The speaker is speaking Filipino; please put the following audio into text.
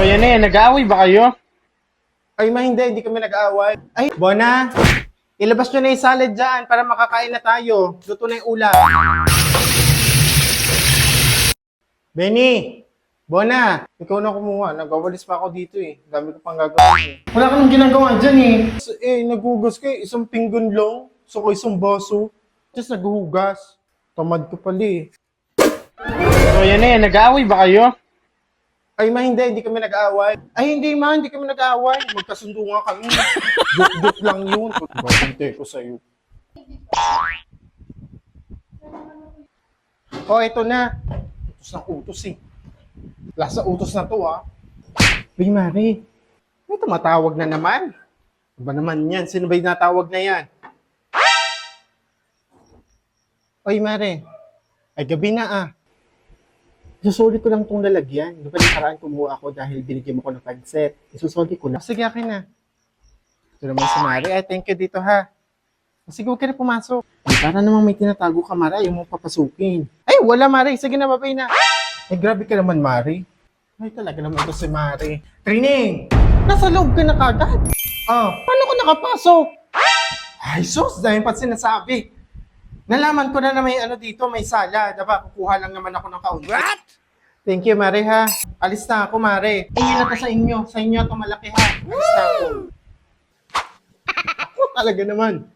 O yan eh, nag-aaway ba kayo? Ay, hindi kami nag-aaway. Ay, Bona, ilabas nyo na yung salad dyan para makakain na tayo. Luto na yung ulam. Benny, Bona, ikaw na kumuha. Nagawalis pa ako dito eh. Dami ko pang gagawin. Wala ka nang ginagawa dyan eh. Naghugas ka eh. Isang pinggan lang. So ko isang baso. Just naghuhugas. Tamad ko pala eh. O yan eh, nag-aaway ba kayo? Ay, hindi kami nag-aaway. Ay, hindi kami nag-aaway. Magkasundo nga kami. Joke lang yun. Babante ko sa'yo. Oh, ito na. Utos ng utos eh. Lasa utos na to ah. Uy, Mari. May tumatawag na naman. Ano ba naman yan? Sino ba yung natawag na yan? Uy, Mari. Ay, gabi na ah. Isusoli ko lang itong lalagyan. Di ba nakaraan kumuha ako dahil binigyan mo ko ng panset. Isusoli ko na. Sige, akin na. Ito naman si Mari. Ay, thank you dito ha. Sige, huwag ka na pumasok. Ay, para namang may tinatago ka, Mari. Ayaw mo papasukin. Ay, wala, Mari. Sige na, babay na. Ay, grabe ka naman, Mari. Ay, talaga naman ito si Mari. Training! Nasa loob ka na kagad. Ah, paano ko nakapasok? Ay, sus, dahil pa sinasabi. Nalaman ko na may ano dito, may sala. Diba, kukuha lang naman ako ng kaunti. What? Thank you, Mare, ha. Alis na ako, Mare. Yun na to sa inyo. Sa inyo ito malaki, ha. Alis na ako. Ako talaga naman.